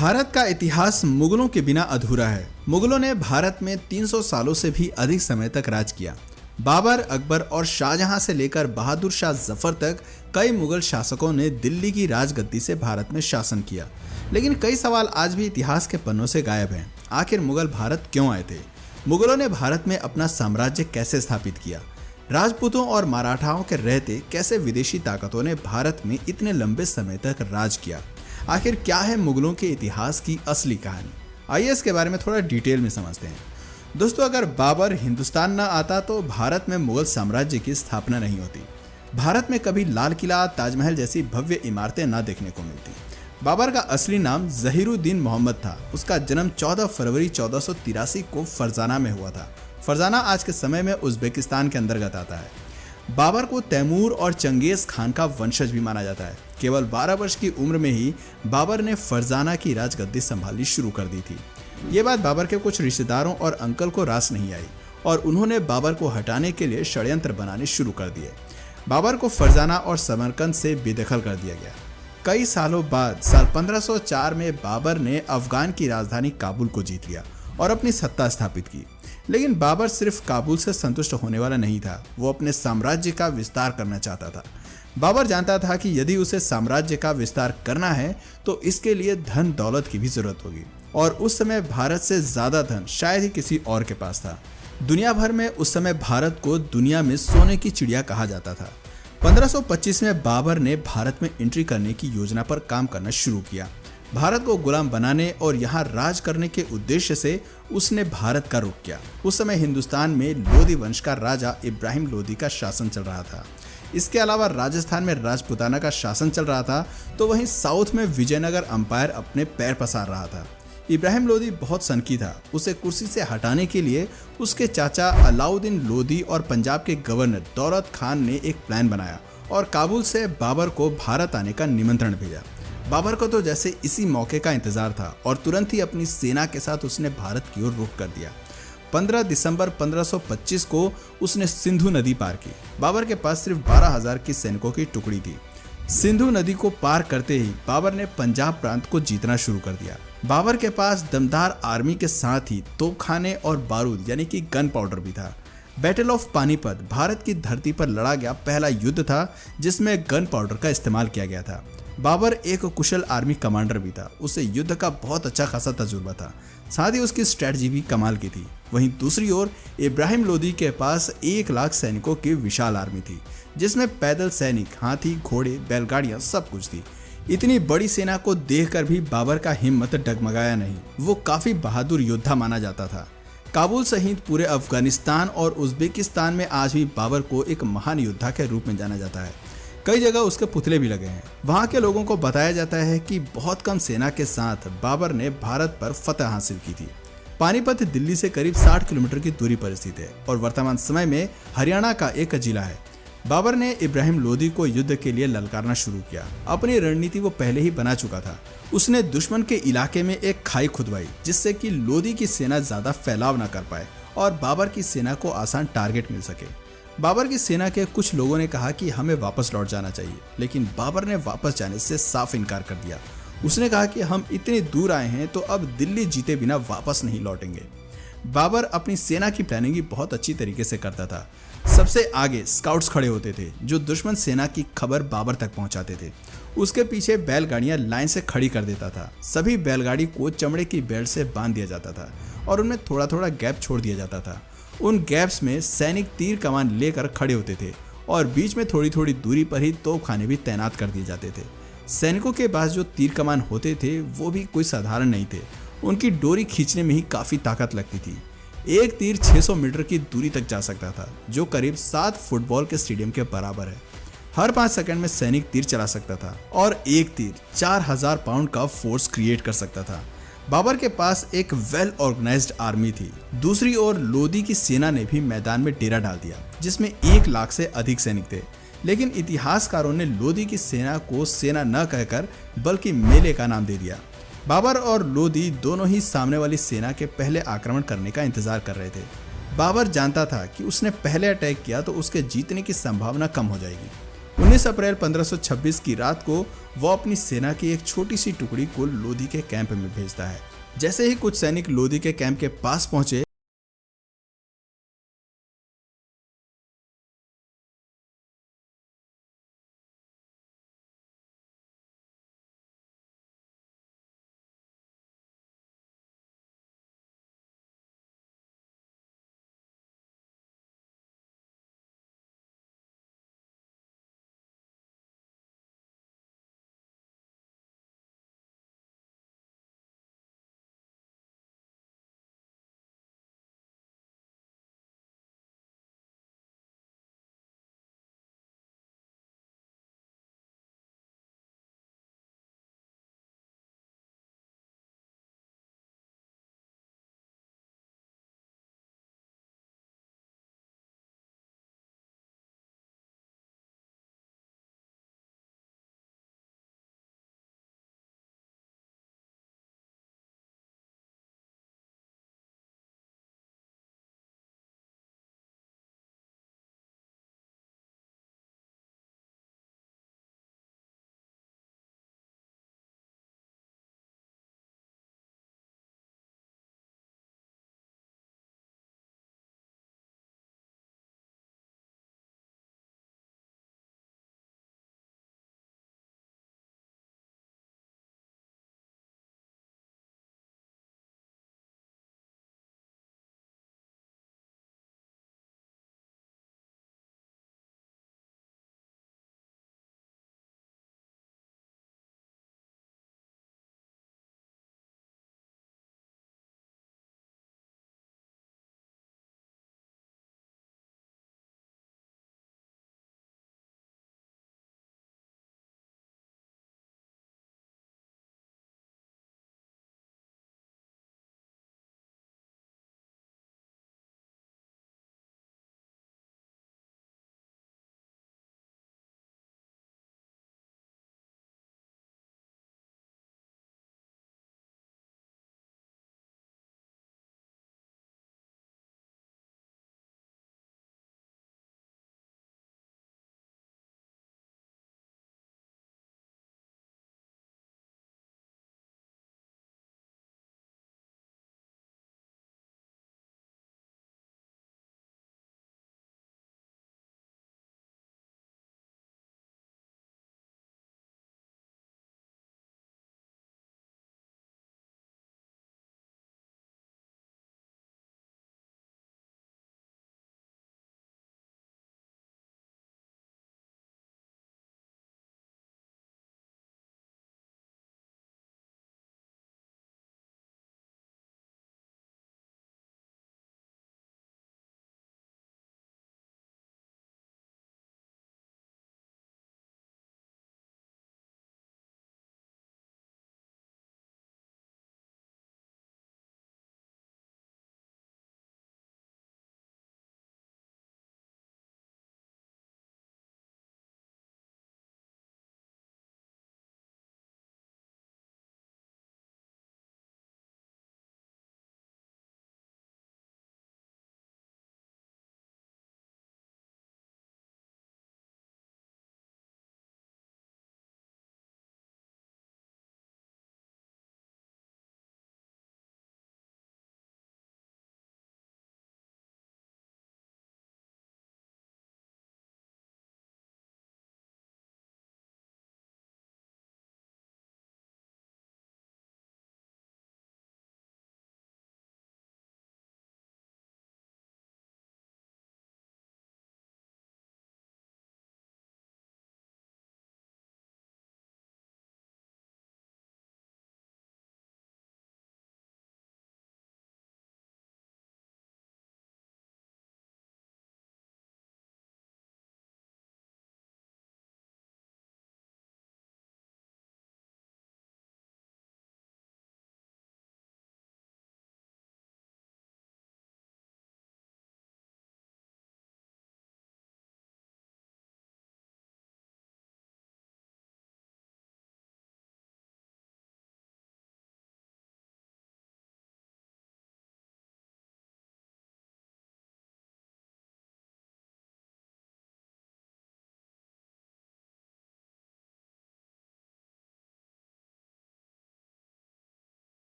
भारत का इतिहास मुगलों के बिना अधूरा है। मुगलों ने भारत में 300 सालों से भी अधिक समय तक राज किया। बाबर, अकबर और शाहजहां से लेकर बहादुर शाह जफर तक कई मुगल शासकों ने दिल्ली की राजगद्दी से भारत में शासन किया। लेकिन कई सवाल आज भी इतिहास के पन्नों से गायब हैं। आखिर मुगल भारत क्यों आए थे? मुगलों ने भारत में अपना साम्राज्य कैसे स्थापित किया? राजपूतों और मराठाओं के रहते कैसे विदेशी ताकतों ने भारत में इतने लंबे समय तक राज किया? आखिर क्या है मुगलों के इतिहास की असली कहानी? आइए इसके बारे में थोड़ा डिटेल में समझते हैं। दोस्तों, अगर बाबर हिंदुस्तान न आता तो भारत में मुगल साम्राज्य की स्थापना नहीं होती। भारत में कभी लाल किला, ताजमहल जैसी भव्य इमारतें न देखने को मिलती। बाबर का असली नाम जहीरुद्दीन मोहम्मद था। उसका जन्म 14 फरवरी 1483 को फरजाना में हुआ था। फरजाना आज के समय में उज्बेकिस्तान के अंतर्गत आता है। बाबर को तैमूर और चंगेज खान का वंशज भी माना जाता है। केवल 12 वर्ष की उम्र में ही बाबर ने फरजाना की राजगद्दी संभालनी शुरू कर दी थी। ये बात बाबर के कुछ रिश्तेदारों और अंकल को रास नहीं आई और उन्होंने बाबर को हटाने के लिए षड्यंत्र बनाने शुरू कर दिए। बाबर को फरजाना और समरकंद से बेदखल कर दिया गया। कई सालों बाद साल 1504 में बाबर ने अफगान की राजधानी काबुल को जीत लिया और अपनी सत्ता स्थापित की। लेकिन बाबर सिर्फ काबुल से संतुष्ट होने वाला नहीं था, वो अपने साम्राज्य का विस्तार करना चाहता था। बाबर जानता था कि यदि उसे साम्राज्य का विस्तार करना है तो इसके लिए धन दौलत की भी जरूरत होगी और उस समय भारत से ज्यादा धन शायद ही किसी और के पास था। दुनिया भर में उस समय भारत को दुनिया में सोने की चिड़िया कहा जाता था। 1525 में बाबर ने भारत में एंट्री करने की योजना पर काम करना शुरू किया। भारत को गुलाम बनाने और यहाँ राज करने के उद्देश्य से उसने भारत का रुख किया। उस समय हिंदुस्तान में लोधी वंश का राजा इब्राहिम लोधी का शासन चल रहा था। इसके अलावा राजस्थान में राजपुताना का शासन चल रहा था, तो वहीं साउथ में विजयनगर अंपायर अपने पैर पसार रहा था। इब्राहिम लोधी बहुत सनकी था। उसे कुर्सी से हटाने के लिए उसके चाचा अलाउद्दीन लोधी और पंजाब के गवर्नर दौलत खान ने एक प्लान बनाया और काबुल से बाबर को भारत आने का निमंत्रण भेजा। बाबर को तो जैसे इसी मौके का इंतजार था और तुरंत ही अपनी सेना के साथ उसने भारत की ओर रुख कर दिया। 15 दिसंबर 1525 को उसने सिंधु नदी पार की। बाबर के पास सिर्फ 12,000 की सैनिकों की टुकड़ी थी। सिंधु नदी को पार करते ही बाबर ने पंजाब प्रांत को जीतना शुरू कर दिया। बाबर के पास दमदार आर्मी के साथ ही तोपखाने और बारूद यानी कि गन पाउडर भी था। बैटल ऑफ पानीपत भारत की धरती पर लड़ा गया पहला युद्ध था जिसमें गन पाउडर का इस्तेमाल किया गया था। बाबर एक कुशल आर्मी कमांडर भी था। उसे युद्ध का बहुत अच्छा खासा तजुर्बा था, साथ ही उसकी स्ट्रेटजी भी कमाल की थी। वहीं दूसरी ओर इब्राहिम लोधी के पास 1 लाख सैनिकों की विशाल आर्मी थी, जिसमें पैदल सैनिक, हाथी, घोड़े, बैलगाड़ियां सब कुछ थी। इतनी बड़ी सेना को देखकर भी बाबर का हिम्मत डगमगाया नहीं। वो काफी बहादुर योद्धा माना जाता था। काबुल सहित पूरे अफगानिस्तान और उज्बेकिस्तान में आज भी बाबर को एक महान योद्धा के रूप में जाना जाता है। कई जगह उसके पुतले भी लगे हैं। वहां के लोगों को बताया जाता है कि बहुत कम सेना के साथ बाबर ने भारत पर फतह हासिल की थी। पानीपत दिल्ली से करीब 60 किलोमीटर की दूरी पर स्थित है और वर्तमान समय में हरियाणा का एक जिला है। बाबर ने इब्राहिम लोधी को युद्ध के लिए ललकारना शुरू किया। अपनी रणनीति वो पहले ही बना चुका था। उसने दुश्मन के इलाके में एक खाई खुदवाई जिससे कि लोधी की सेना ज्यादा फैलाव न कर पाए और बाबर की सेना को आसान टारगेट मिल सके। बाबर की सेना के कुछ लोगों ने कहा कि हमें वापस लौट जाना चाहिए, लेकिन बाबर ने वापस जाने से साफ इनकार कर दिया। उसने कहा कि हम इतनी दूर आए हैं तो अब दिल्ली जीते बिना वापस नहीं लौटेंगे। बाबर अपनी सेना की प्लानिंग भी बहुत अच्छी तरीके से करता था। सबसे आगे स्काउट्स खड़े होते थे जो दुश्मन सेना की खबर बाबर तक पहुंचाते थे। उसके पीछे बैलगाड़ियां लाइन से खड़ी कर देता था। सभी बैलगाड़ी को चमड़े की बेल्ट से बांध दिया जाता था और उनमें थोड़ा थोड़ा गैप छोड़ दिया जाता था। उन गैप्स में सैनिक तीर कमान लेकर खड़े होते थे और बीच में थोड़ी थोड़ी दूरी पर ही तोपखाने भी तैनात कर दिए जाते थे। सैनिकों के पास जो तीर कमान होते थे वो भी कोई साधारण नहीं थे। उनकी डोरी खींचने में ही काफी ताकत लगती थी। एक तीर 600 मीटर की दूरी तक जा सकता था, जो करीब 7 फुटबॉल के स्टेडियम के बराबर है। हर 5 सेकंड में सैनिक तीर चला सकता था और एक तीर 4000 पाउंड का फोर्स क्रिएट कर सकता था। बाबर के पास एक वेल ऑर्गेनाइज्ड आर्मी थी। दूसरी ओर लोधी की सेना ने भी मैदान में डेरा डाल दिया, जिसमें 1 लाख से अधिक सैनिक थे। लेकिन इतिहासकारों ने लोधी की सेना को सेना न कहकर बल्कि मेले का नाम दे दिया। बाबर और लोधी दोनों ही सामने वाली सेना के पहले आक्रमण करने का इंतजार कर रहे थे। बाबर जानता था कि उसने पहले अटैक किया तो उसके जीतने की संभावना कम हो जाएगी। 19 अप्रैल 1526 की रात को वो अपनी सेना की एक छोटी सी टुकड़ी को लोधी के कैंप में भेजता है। जैसे ही कुछ सैनिक लोधी के कैंप के पास पहुंचे